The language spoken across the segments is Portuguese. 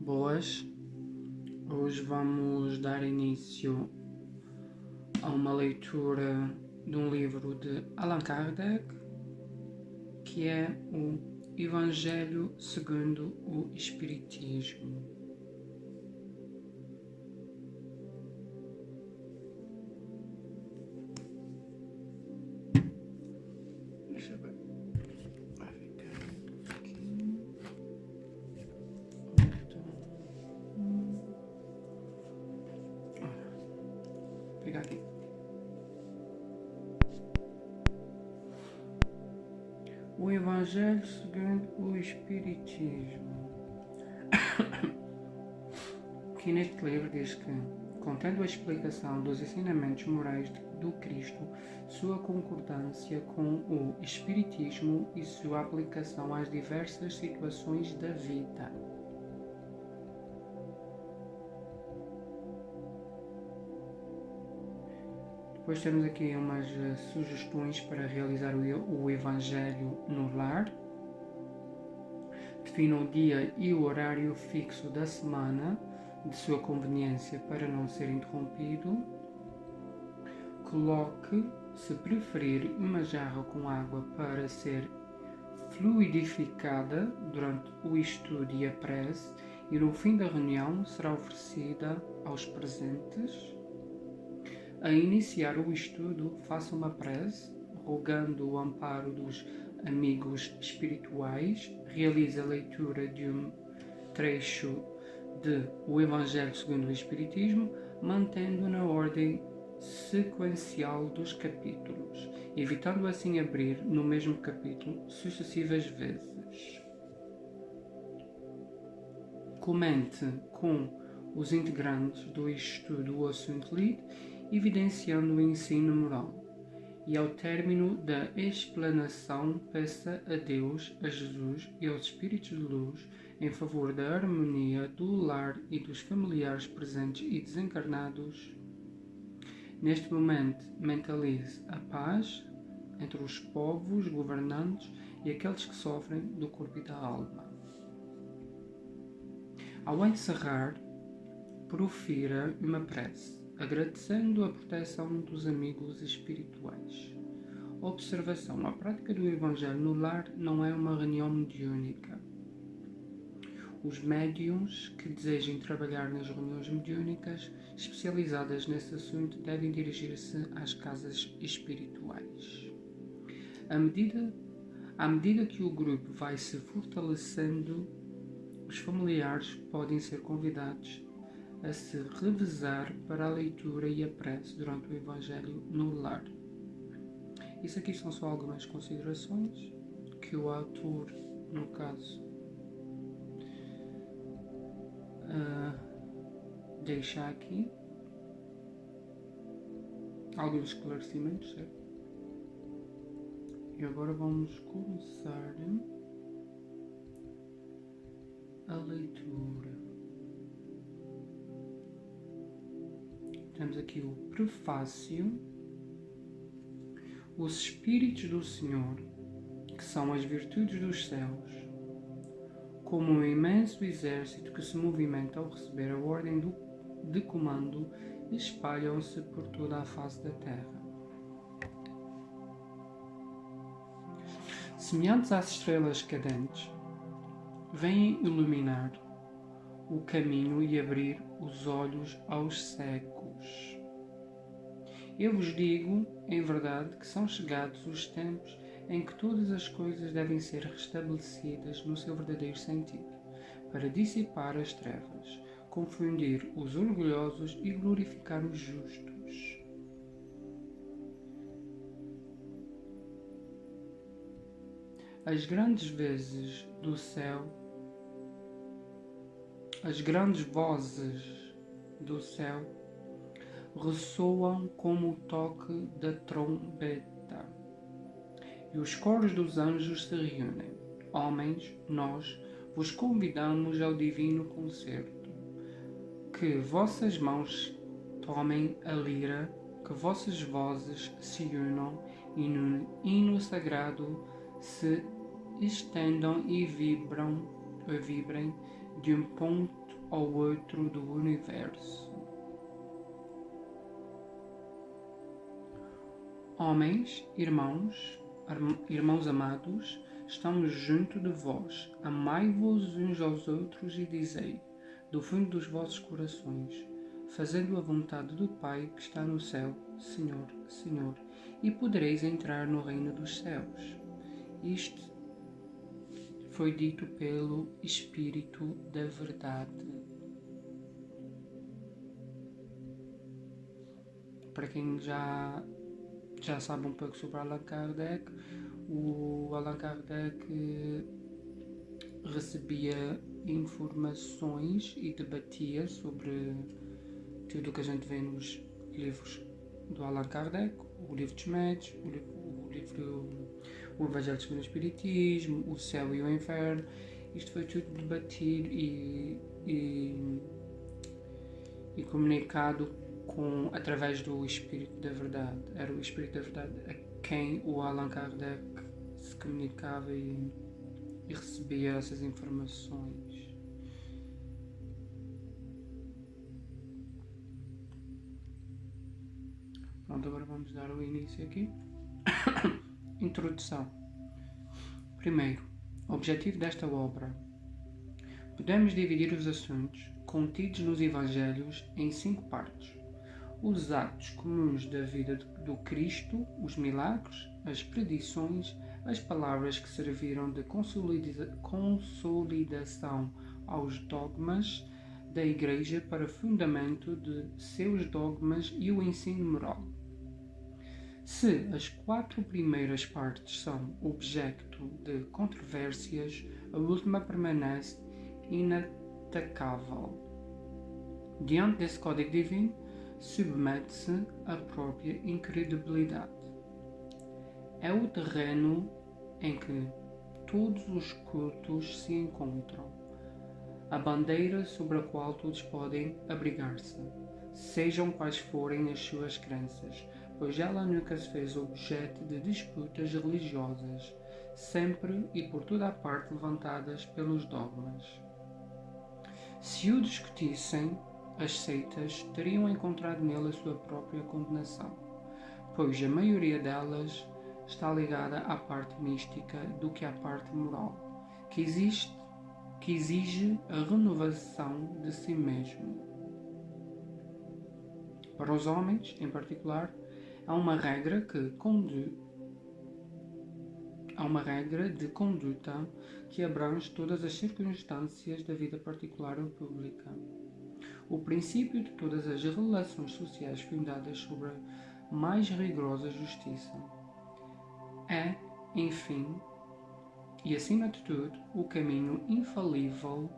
Boas, hoje vamos dar início a uma leitura de um livro de Allan Kardec, que é o Evangelho segundo o Espiritismo. Deixa eu ver. Vai ficar aqui. Vou pegar aqui. O Evangelho segundo o Espiritismo. Que neste livro diz que, contendo a explicação dos ensinamentos morais do Cristo, sua concordância com o Espiritismo e sua aplicação às diversas situações da vida. Depois temos aqui umas sugestões para realizar o Evangelho no lar. Defina o dia e o horário fixo da semana de sua conveniência para não ser interrompido. Coloque, se preferir, uma jarra com água para ser fluidificada durante o estudo e a prece, e no fim da reunião será oferecida aos presentes. A iniciar o estudo, faça uma prece, rogando o amparo dos amigos espirituais. Realize a leitura de um trecho de O Evangelho segundo o Espiritismo, mantendo na ordem sequencial dos capítulos, evitando assim abrir no mesmo capítulo sucessivas vezes. Comente com os integrantes do estudo o assunto lido, evidenciando o ensino moral, e ao término da explanação peça a Deus, a Jesus e aos Espíritos de Luz em favor da harmonia do lar e dos familiares presentes e desencarnados. Neste momento, mentalize a paz entre os povos governantes e aqueles que sofrem do corpo e da alma. Ao encerrar, profira uma prece, agradecendo a proteção dos amigos espirituais. Observação: a prática do Evangelho no lar não é uma reunião mediúnica. Os médiuns que desejem trabalhar nas reuniões mediúnicas especializadas nesse assunto devem dirigir-se às casas espirituais. À medida que o grupo vai se fortalecendo, os familiares podem ser convidados a se revezar para a leitura e a prece durante o Evangelho no lar. Isso aqui são só algumas considerações que o autor, no caso, deixa aqui. Alguns esclarecimentos, certo? E agora vamos começar a leitura. Temos aqui o prefácio. Os Espíritos do Senhor, que são as virtudes dos céus, como um imenso exército que se movimenta ao receber a ordem de comando, espalham-se por toda a face da terra. Semelhantes às estrelas cadentes, vêm iluminar o caminho e abrir os olhos aos cegos. Eu vos digo, em verdade, que são chegados os tempos em que todas as coisas devem ser restabelecidas no seu verdadeiro sentido, para dissipar as trevas, confundir os orgulhosos e glorificar os justos. As grandes vozes do céu ressoam como o toque da trombeta, e os coros dos anjos se reúnem. Homens, nós vos convidamos ao divino concerto. Que vossas mãos tomem a lira, que vossas vozes se unam e no hino sagrado se estendam e vibrem de um ponto ao outro do universo. Homens, irmãos amados, estamos junto de vós. Amai-vos uns aos outros e dizei, do fundo dos vossos corações, fazendo a vontade do Pai que está no céu, Senhor, Senhor, e podereis entrar no reino dos céus. Isto foi dito pelo Espírito da Verdade. Para quem já sabe um pouco sobre Allan Kardec, o Allan Kardec recebia informações e debatia sobre tudo o que a gente vê nos livros do Allan Kardec, o livro dos médios, o Evangelho segundo o Espiritismo, o Céu e o Inferno. Isto foi tudo debatido e comunicado através do Espírito da Verdade. Era o Espírito da Verdade a quem o Allan Kardec se comunicava e recebia essas informações. Pronto, agora vamos dar o início aqui. Introdução. Primeiro, objetivo desta obra. Podemos dividir os assuntos contidos nos Evangelhos em 5 partes. Os atos comuns da vida do Cristo, os milagres, as predições, as palavras que serviram de consolidação aos dogmas da Igreja para fundamento de seus dogmas e o ensino moral. Se as 4 primeiras partes são objeto de controvérsias, a última permanece inatacável. Diante desse código divino, submete-se à própria incredibilidade. É o terreno em que todos os cultos se encontram, a bandeira sobre a qual todos podem abrigar-se, sejam quais forem as suas crenças, pois ela nunca se fez objeto de disputas religiosas, sempre e por toda a parte levantadas pelos dogmas. Se o discutissem, as seitas teriam encontrado nele a sua própria condenação, pois a maioria delas está ligada à parte mística do que à parte moral, que exige a renovação de si mesmo. Para os homens, em particular, há uma regra de conduta que abrange todas as circunstâncias da vida particular ou pública. O princípio de todas as relações sociais fundadas sobre a mais rigorosa justiça. É, enfim, e acima de tudo, o caminho infalível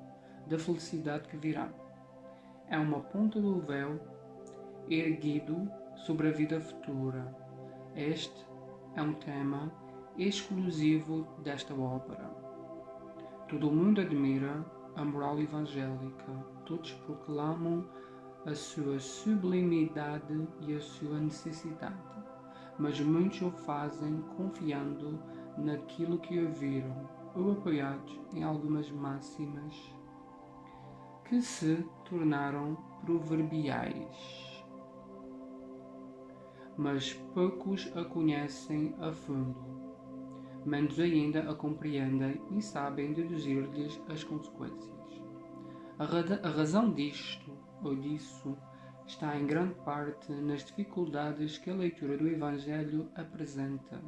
da felicidade que virá. É uma ponta do véu erguido sobre a vida futura. Este é um tema exclusivo desta ópera. Todo o mundo admira a moral evangélica, todos proclamam a sua sublimidade e a sua necessidade, mas muitos o fazem confiando naquilo que ouviram ou apoiados em algumas máximas que se tornaram proverbiais. Mas poucos a conhecem a fundo, menos ainda a compreendem e sabem deduzir-lhes as consequências. A razão disto ou disso está em grande parte nas dificuldades que a leitura do Evangelho apresenta,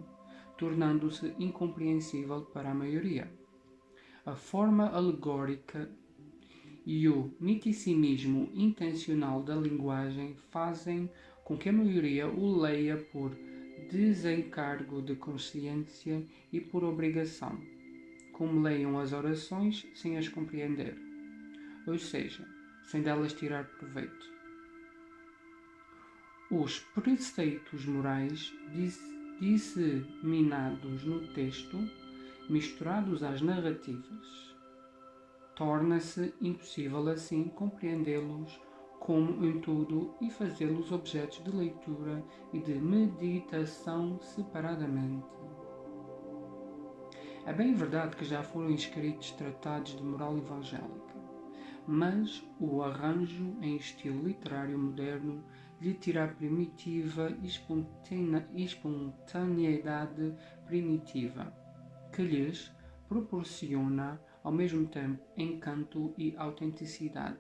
tornando-se incompreensível para a maioria. A forma alegórica e o miticismo intencional da linguagem fazem com que a maioria o leia por desencargo de consciência e por obrigação, como leiam as orações sem as compreender, ou seja, sem delas tirar proveito. Os preceitos morais disseminados no texto, misturados às narrativas, torna-se impossível assim compreendê-los como um todo e fazê-los objetos de leitura e de meditação separadamente. É bem verdade que já foram escritos tratados de moral evangélica, mas o arranjo em estilo literário moderno lhe tira a primitiva espontaneidade primitiva, que lhes proporciona ao mesmo tempo encanto e autenticidade.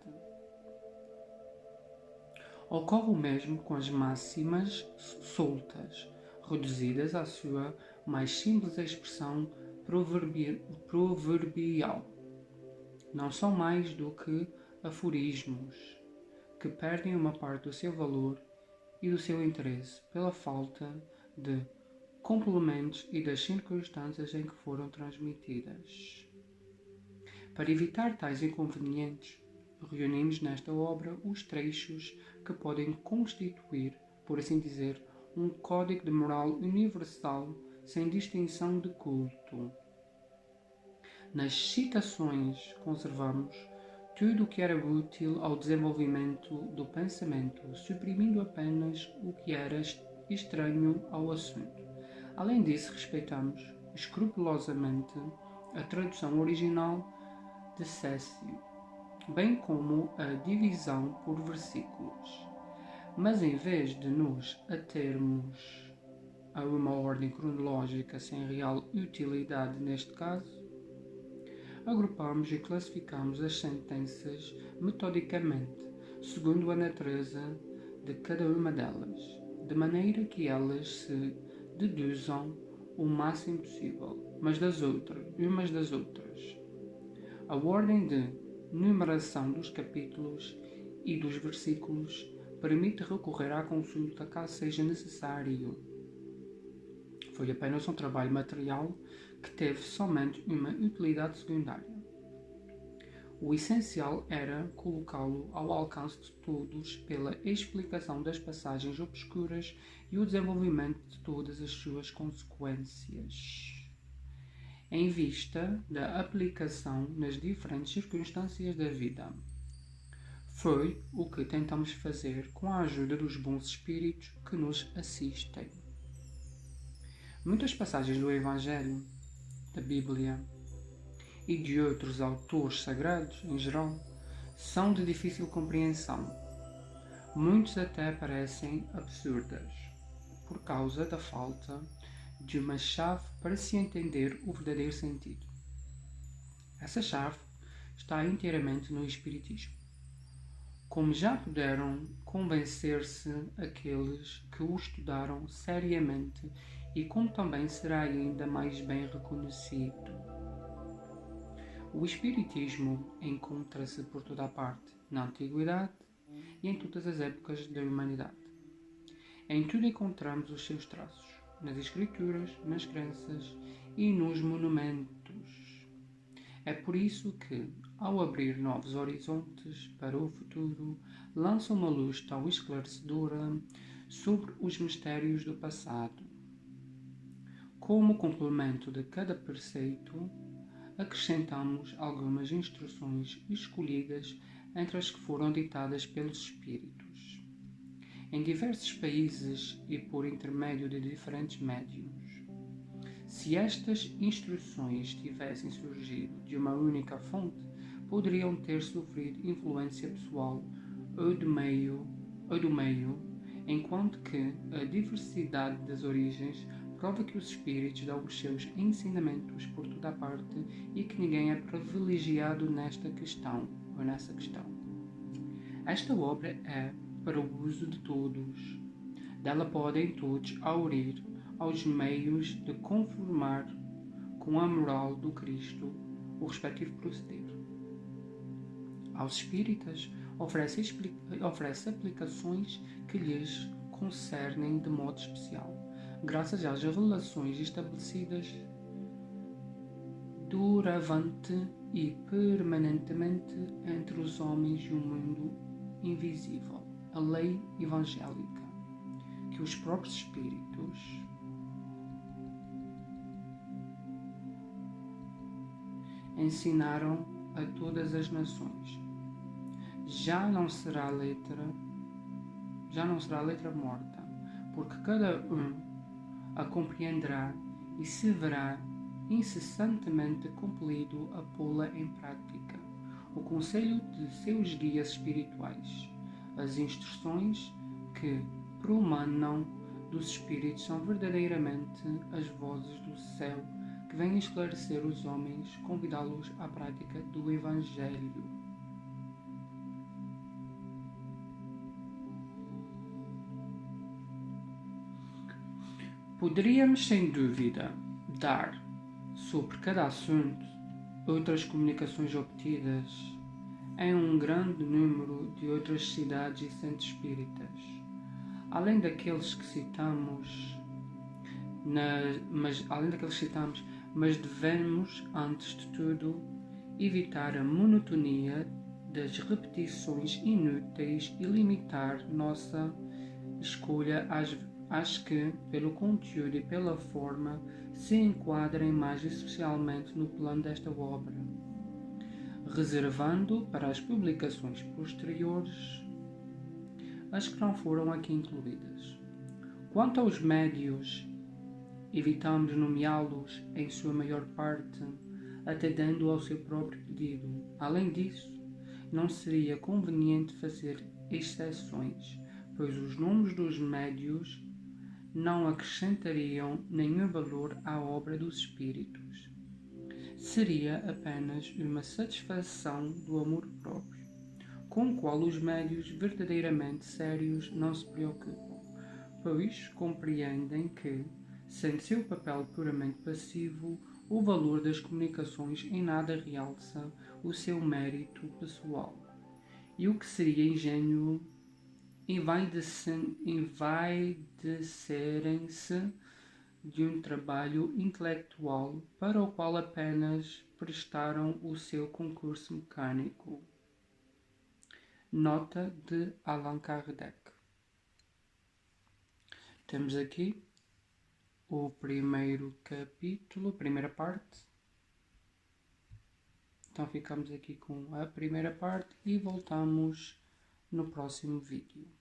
Ocorre o mesmo com as máximas soltas, reduzidas à sua mais simples expressão proverbial. Não são mais do que aforismos, que perdem uma parte do seu valor e do seu interesse pela falta de complementos e das circunstâncias em que foram transmitidas. Para evitar tais inconvenientes, reunimos nesta obra os trechos que podem constituir, por assim dizer, um código de moral universal sem distinção de culto. Nas citações conservamos tudo o que era útil ao desenvolvimento do pensamento, suprimindo apenas o que era estranho ao assunto. Além disso, respeitamos escrupulosamente a tradução original de Cécio, bem como a divisão por versículos. Mas em vez de nos atermos a uma ordem cronológica sem real utilidade neste caso, agrupamos e classificamos as sentenças metodicamente, segundo a natureza de cada uma delas, de maneira que elas se deduzam o máximo possível, umas das outras. A ordem de numeração dos capítulos e dos versículos permite recorrer à consulta caso seja necessário. Foi apenas um trabalho material que teve somente uma utilidade secundária. O essencial era colocá-lo ao alcance de todos pela explicação das passagens obscuras e o desenvolvimento de todas as suas consequências, em vista da aplicação nas diferentes circunstâncias da vida. Foi o que tentamos fazer com a ajuda dos bons espíritos que nos assistem. Muitas passagens do Evangelho, da Bíblia e de outros autores sagrados, em geral, são de difícil compreensão. Muitos até parecem absurdas, por causa da falta de uma chave para se entender o verdadeiro sentido. Essa chave está inteiramente no Espiritismo. Como já puderam convencer-se aqueles que o estudaram seriamente e como também será ainda mais bem reconhecido. O Espiritismo encontra-se por toda a parte, na Antiguidade e em todas as épocas da humanidade. Em tudo encontramos os seus traços, nas Escrituras, nas crenças e nos monumentos. É por isso que, ao abrir novos horizontes para o futuro, lança uma luz tão esclarecedora sobre os mistérios do passado. Como complemento de cada preceito, acrescentamos algumas instruções escolhidas entre as que foram ditadas pelos Espíritos, em diversos países e por intermédio de diferentes médiuns. Se estas instruções tivessem surgido de uma única fonte, poderiam ter sofrido influência pessoal ou do meio, enquanto que a diversidade das origens prova que os espíritos dão os seus ensinamentos por toda a parte e que ninguém é privilegiado nessa questão. Esta obra é para o uso de todos. Dela podem todos aurir aos meios de conformar com a moral do Cristo o respectivo proceder. Aos espíritas oferece aplicações que lhes concernem de modo especial, graças às revelações estabelecidas doravante e permanentemente entre os homens e o mundo invisível, a lei evangélica, que os próprios espíritos ensinaram a todas as nações. Já não será letra morta, porque cada um a compreenderá e se verá incessantemente compelido a pô-la em prática, o conselho de seus guias espirituais. As instruções que promanam dos espíritos são verdadeiramente as vozes do céu que vêm esclarecer os homens, convidá-los à prática do Evangelho. Poderíamos, sem dúvida, dar, sobre cada assunto, outras comunicações obtidas em um grande número de outras cidades e centros espíritas, além daqueles que citamos, mas devemos, antes de tudo, evitar a monotonia das repetições inúteis e limitar nossa escolha às que, pelo conteúdo e pela forma, se enquadrem mais especialmente no plano desta obra, reservando para as publicações posteriores as que não foram aqui incluídas. Quanto aos médios, evitamos nomeá-los em sua maior parte, atendendo ao seu próprio pedido. Além disso, não seria conveniente fazer exceções, pois os nomes dos médios não acrescentariam nenhum valor à obra dos espíritos. Seria apenas uma satisfação do amor próprio, com o qual os médios verdadeiramente sérios não se preocupam, pois compreendem que, sendo seu papel puramente passivo, o valor das comunicações em nada realça o seu mérito pessoal, e o que seria ingênuo envaidecerem-se de um trabalho intelectual para o qual apenas prestaram o seu concurso mecânico. Nota de Allan Kardec. Temos aqui o primeiro capítulo, a primeira parte. Então ficamos aqui com a primeira parte e voltamos no próximo vídeo.